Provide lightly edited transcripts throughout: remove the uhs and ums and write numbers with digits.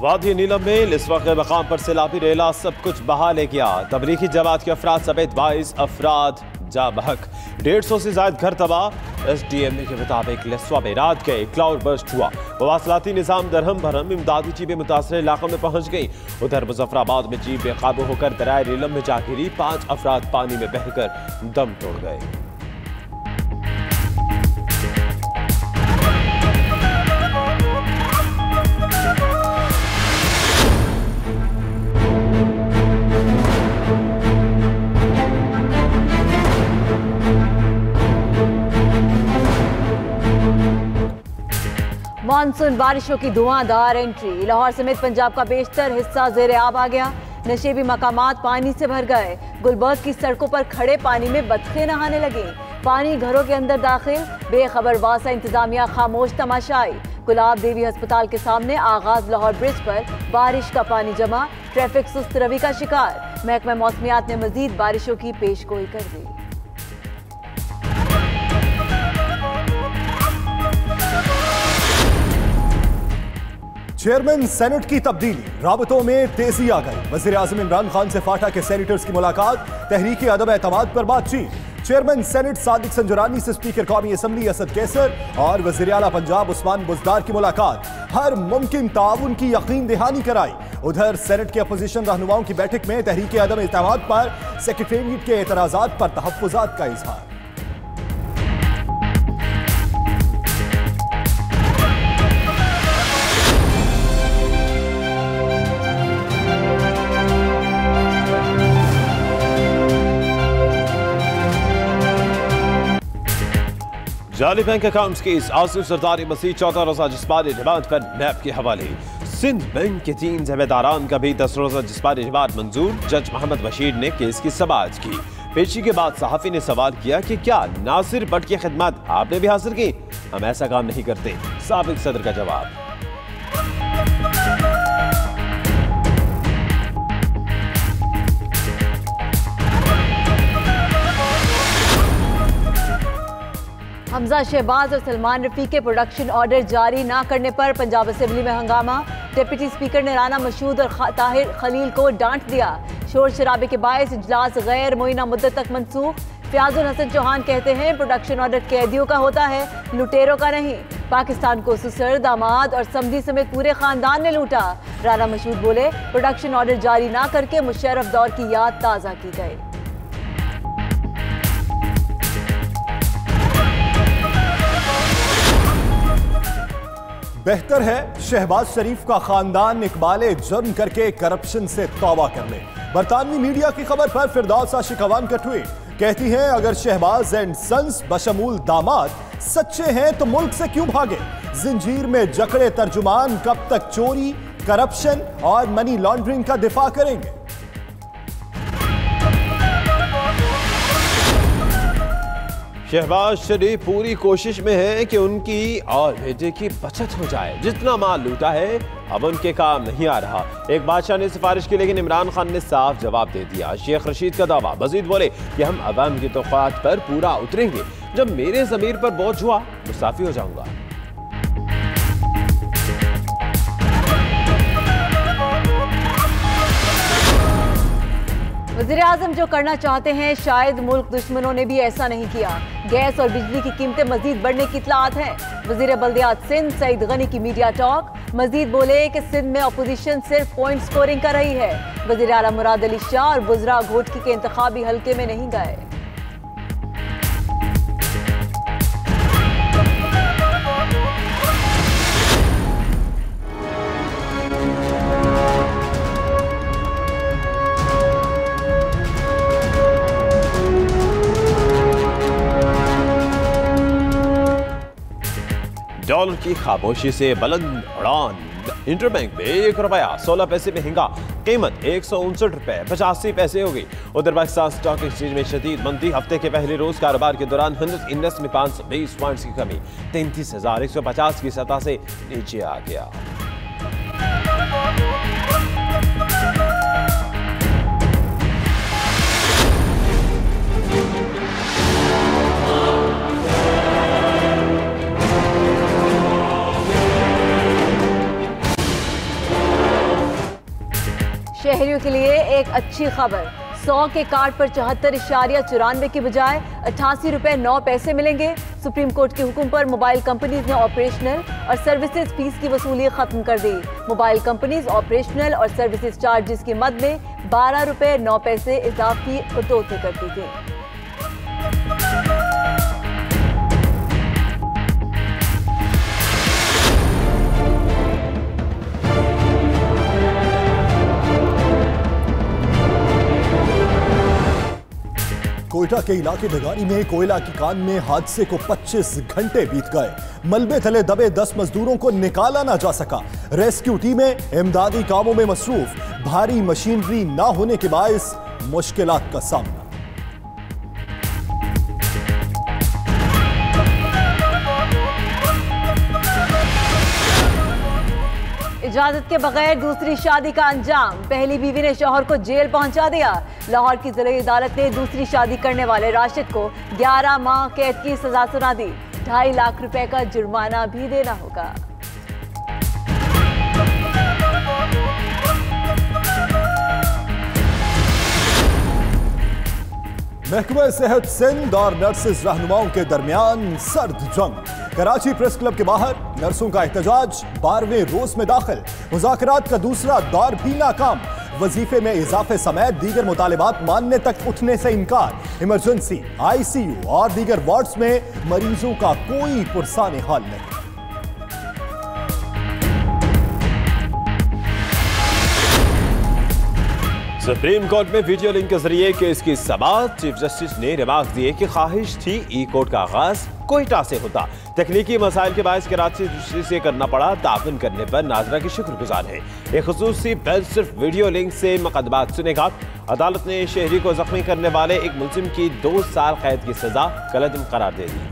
वादी नीलम में इस वक्त मकाम पर सैलाबी रेला सब कुछ बहा ले गया। तबलीगी जमात के अफराद समेत 22 अफराद जा बहक, 150 से ज्यादा घर तबाह। SDMA के मुताबिक लस्वा में रात गए क्लाउड बर्स्ट हुआ। मवासलाती निज़ाम दरहम भरम, इमदादी जीपें मुतासर इलाकों में पहुंच गई। उधर मुजफ्फराबाद में जीप बेकाबू होकर दरियाए नीलम में जा गिरी। 5 अफराद पानी में बहकर दम तोड़ गए। मानसून बारिशों की धुआंधार एंट्री। लाहौर समेत पंजाब का बेशतर हिस्सा ज़ेरे आब आ गया। नशेबी मकामात पानी से भर गए। गुलबर्ग की सड़कों पर खड़े पानी में बतखें नहाने लगी। पानी घरों के अंदर दाखिल। बेखबर वासा इंतजामिया खामोश तमाशाई। गुलाब देवी अस्पताल के सामने आगाज लाहौर ब्रिज पर बारिश का पानी जमा। ट्रैफिक सुस्त रवि का शिकार। महकमा मौसमियात ने मजीद बारिशों की पेशगोई कर दी। चेयरमैन सेनेट की तब्दीली, राबतों में तेजी आ गई। वजीर आजम इमरान खान से फाटा के सेनेटर्स की मुलाकात। तहरीक अदम एतमाद पर बातचीत। चेयरमैन सेनेट सादिक संजुरानी से स्पीकर कौमी असम्बली असद कैसर और वजीर आला पंजाब उस्मान बुज़दार की मुलाकात। हर मुमकिन ताउन की यकीन दहानी कराई। उधर सेनेट के अपोजिशन रहनुमाओं की बैठक में तहरीक अदम एतमाद पर सेक्रेटेरिएट के एतराज़ात पर तहफ़्फ़ुज़ात का इजहार। जाली बैंक अकाउंट्स केस, आसिफ सरदारी मसीह 14 रोजा जिस्मानी रिमांड पर नैब के हवाले। सिंध बैंक के 3 जमेदारान का भी 10 रोजा जिस्मानी रिमांड मंजूर। जज मोहम्मद बशीर ने केस की समाअत की। पेशी के बाद सहाफी ने सवाल किया कि क्या नासिर भट्ट की खिदमत आपने भी हासिल की? हम ऐसा काम नहीं करते, साबिक सदर का जवाब। हमजा शहबाज और सलमान रफी के प्रोडक्शन ऑर्डर जारी न करने पर पंजाब असेंबली में हंगामा। डिप्टी स्पीकर ने राना मशहूद और ताहिर खलील को डांट दिया। शोर शराबे के बायस इजलास गैर मुइना मुद्दत तक मनसूख। फयाजुल हसन चौहान कहते हैं प्रोडक्शन ऑर्डर कैदियों का होता है, लुटेरों का नहीं। पाकिस्तान को ससुर, दामाद और समधी समेत पूरे खानदान ने लूटा। राना मशहूद बोले प्रोडक्शन ऑर्डर जारी न करके मुशर्रफ दौर की याद ताज़ा की गई। बेहतर है शहबाज शरीफ का खानदान इकबाले जुर्म करके करप्शन से तौबा कर ले। बरतानवी मीडिया की खबर पर फिरदौस आशिकवान का ट्वीट। कहती है अगर शहबाज एंड सन्स बशमूल दामाद सच्चे हैं तो मुल्क से क्यों भागे? जिंजीर में जकड़े तर्जुमान कब तक चोरी, करप्शन और मनी लॉन्ड्रिंग का दिफा करेंगे? शहबाज शरीफ पूरी कोशिश में है कि उनकी और बेटे की बचत हो जाए। जितना माल लूटा है अब उनके काम नहीं आ रहा। एक बादशाह ने सिफारिश की लेकिन इमरान खान ने साफ जवाब दे दिया। शेख रशीद का दावा। मजीद बोले कि हम अवाम की तौक़ात पर पूरा उतरेंगे। जब मेरे ज़मीर पर बोझ हुआ मुसाफी हो जाऊंगा। वज़ीर आज़म जो करना चाहते हैं शायद मुल्क दुश्मनों ने भी ऐसा नहीं किया। गैस और बिजली की कीमतें मजीद बढ़ने की इत्तलात हैं। वज़ीर बल्दियात सिंध सईद गनी की मीडिया टॉक। मजीद बोले कि सिंध में अपोजिशन सिर्फ पॉइंट स्कोरिंग कर रही है। वज़ीर आला मुराद अली शाह और बुजरा घोटकी के इंतखाबी हल्के में नहीं गए। डॉलर की खामोशी से बुलंद उड़ान। इंटरबैंक में 1 रुपया 16 पैसे महंगा, कीमत 159 रुपए 85 पैसे हो गई। उधर पाकिस्तान स्टॉक एक्सचेंज में शदीद मंदी। हफ्ते के पहले रोज कारोबार के दौरान 100 इंडेक्स में 520 पॉइंट्स की कमी 33,150 की सतह से नीचे आ गया। शहरियों के लिए एक अच्छी खबर, 100 के कार्ड पर 74.94 की बजाय 88 रुपए 9 पैसे मिलेंगे। सुप्रीम कोर्ट के हुक्म पर मोबाइल कंपनीज ने ऑपरेशनल और सर्विसेज फीस की वसूली खत्म कर दी। मोबाइल कंपनीज ऑपरेशनल और सर्विसेज चार्जेस की मद में 12 रुपए 9 पैसे इजाफी कटौती करती थी। कोयटा के इलाके डगानी में कोयला की कान में हादसे को 25 घंटे बीत गए। मलबे तले दबे 10 मजदूरों को निकाला ना जा सका। रेस्क्यू टीमें इमदादी कामों में मसरूफ। भारी मशीनरी ना होने के बायस मुश्किलात का सामना। इजाजत के बगैर दूसरी शादी का अंजाम, पहली बीवी ने शौहर को जेल पहुंचा दिया। लाहौर की जिला अदालत ने दूसरी शादी करने वाले राशिद को 11 माह कैद की सजा सुना दी। 2.5 लाख रुपए का जुर्माना भी देना होगा। महकमा सेहत सिंध और नर्सेज रहनुमाओं के दरमियान सर्द जंग। कराची प्रेस क्लब के बाहर नर्सों का एहतजाज 12वें रोज में दाखिल। मुज़ाकरात का दूसरा दौर भी नाकाम। वजीफे में इजाफे समेत दीगर मुतालिबात मानने तक उठने से इनकार। इमरजेंसी, ICU और दीगर वार्ड्स में मरीजों का कोई पुरसाने हाल नहीं। सुप्रीम कोर्ट में वीडियो लिंक के जरिए केस की समाअत। चीफ जस्टिस ने रिमार्क दिए कि ख्वाहिश थी ई कोर्ट का आगाज कोयटा से होता। तकनीकी मसाइल के बायस कराची से करना पड़ा। ताउन करने पर नाजरा की शुक्रगुजार है। एक खुसूसी बेंच सिर्फ वीडियो लिंक से मुकदमात सुनेगा। अदालत ने शहरी को जख्मी करने वाले एक मुलजिम की 2 साल कैद की सजा कलअदम करार दे दी।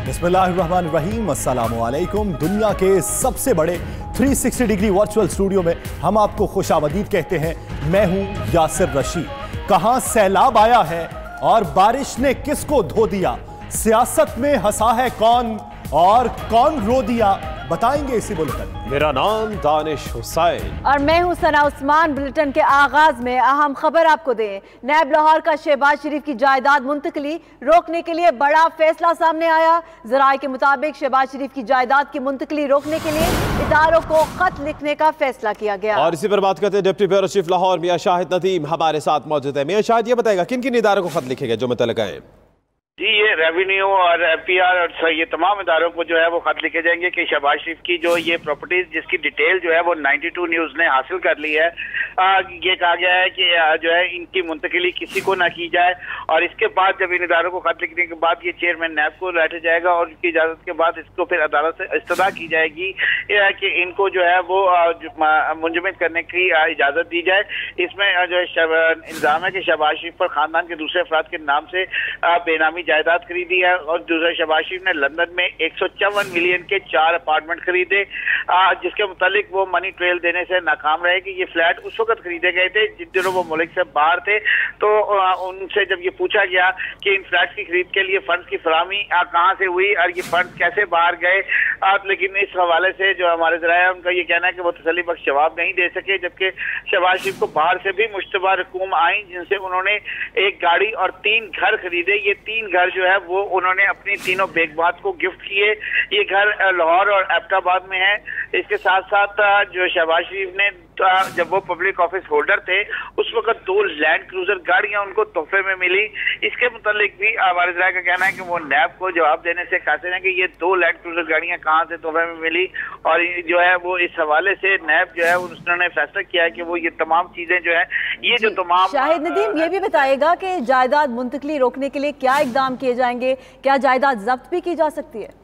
बिस्मिल्लाहिर्रहमानिर्रहीम, अस्सलामुअलैकुम। दुनिया के सबसे बड़े 360 डिग्री वर्चुअल स्टूडियो में हम आपको खुशामदीद कहते हैं। मैं हूं यासिर रशीद। कहां सैलाब आया है और बारिश ने किसको धो दिया, सियासत में हंसा है कौन और कौन रो दिया, बताएंगे इसी बुलेटिन। मेरा नाम दानिश हुसैन और मैं हूं सना उस्मान। बुलेटिन के आगाज में अहम खबर आपको दें। नैब लाहौर का शहबाज शरीफ की जायदाद मुंतकली रोकने के लिए बड़ा फैसला सामने आया। जराये के मुताबिक शहबाज शरीफ की जायदाद की मुंतकली रोकने के लिए इदारों को खत लिखने का फैसला किया गया। और इसी पर बात करते हैं डिप्टी ब्यूरो चीफ लाहौर मियां शाहिद नदीम हमारे साथ मौजूद है। मियां शाहिद, ये बताएगा किन किन इदारों को खत लिखेगा जो मुतल्लिक़ है? जी, ये रेवेन्यू और FPR और ये तमाम इदारों को जो है वो खत लिखे जाएंगे कि शहबाज शरीफ की जो ये प्रॉपर्टीज जिसकी डिटेल जो है वो 92 न्यूज ने हासिल कर ली है। ये कहा गया है कि जो है इनकी मुंतकिली किसी को ना की जाए। और इसके बाद जब इन इदारों को खत लिखने के बाद ये चेयरमैन नैब को लेटर जाएगा और उनकी इजाजत के बाद इसको फिर अदालत से इस्तदा की जाएगी कि इनको जो है वो मुंजमद करने की इजाजत दी जाए। इसमें जो है इल्जाम है कि शहबाज शरीफ पर खानदान के दूसरे अफराद के नाम से बेनामी जायदाद खरीदी है। और दूसरे शहबाज शरीफ ने लंदन में 154 मिलियन के 4 अपार्टमेंट खरीदे, जिसके मुतालिक वो मनी ट्रेल देने से नाकाम रहे कि ये फ्लैट उस वक्त खरीदे गए थे जिन दिनों वो मुल्क से बाहर थे। तो उनसे जब ये पूछा गया कि इन फ्लैट्स की खरीद के लिए फंड्स की फराहमी कहाँ से हुई और ये फंड्स कैसे बाहर गए, लेकिन इस हवाले से जो हमारे जराया उनका ये कहना है कि वो तसल्ली बख्श जवाब नहीं दे सके। जबकि शहबाज शरीफ को बाहर से भी मुश्तबा रकूम आई जिनसे उन्होंने एक गाड़ी और 3 घर खरीदे। ये 3 घर जो है वो उन्होंने अपनी तीनों बेगबात को गिफ्ट किए। ये घर लाहौर और एबटाबाद में है। इसके साथ साथ जो शहबाज शरीफ ने जब वो पब्लिक ऑफिस होल्डर थे उस वक्त 2 लैंड क्रूजर गाड़ियां उनको तोहफे में मिली। इसके मुतालिक भी हमारे जराये का कहना है कि वो नैब को जवाब देने से कासिर हैं कि ये 2 लैंड क्रूजर गाड़ियां कहां से तोहफे में मिली। और जो है वो इस हवाले से नैब जो है उन्होंने फैसला किया है कि वो ये तमाम चीजें जो है ये जो तमाम। शाहिद नदीम, ये भी बताएगा कि जायदाद मुंतकली रोकने के लिए क्या इकदाम किए जाएंगे, क्या जायदाद जब्त भी की जा सकती है?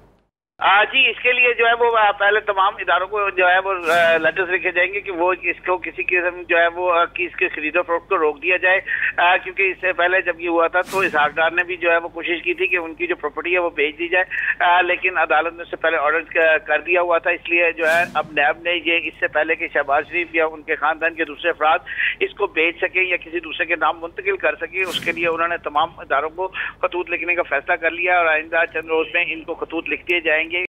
जी, इसके लिए जो है वो पहले तमाम इदारों को जो है वो लेटर्स लिखे जाएंगे कि वो इसको किसी किस्म जो है वो कि इसके खरीदो फरोख्त को रोक दिया जाए, क्योंकि इससे पहले जब ये हुआ था तो इसहाक डार ने भी जो है वो कोशिश की थी कि उनकी जो प्रॉपर्टी है वो बेच दी जाए, लेकिन अदालत ने उससे पहले ऑर्डर कर दिया हुआ था। इसलिए जो है अब नैब ने ये इससे पहले कि शहबाज शरीफ या उनके खानदान के दूसरे अफराद इसको बेच सके या किसी दूसरे के नाम मुंतकिल कर सके, उसके लिए उन्होंने तमाम इदारों को खतूत लिखने का फैसला कर लिया और आइंदा चंद रोज में इनको खतूत लिख दिए जाएंगे।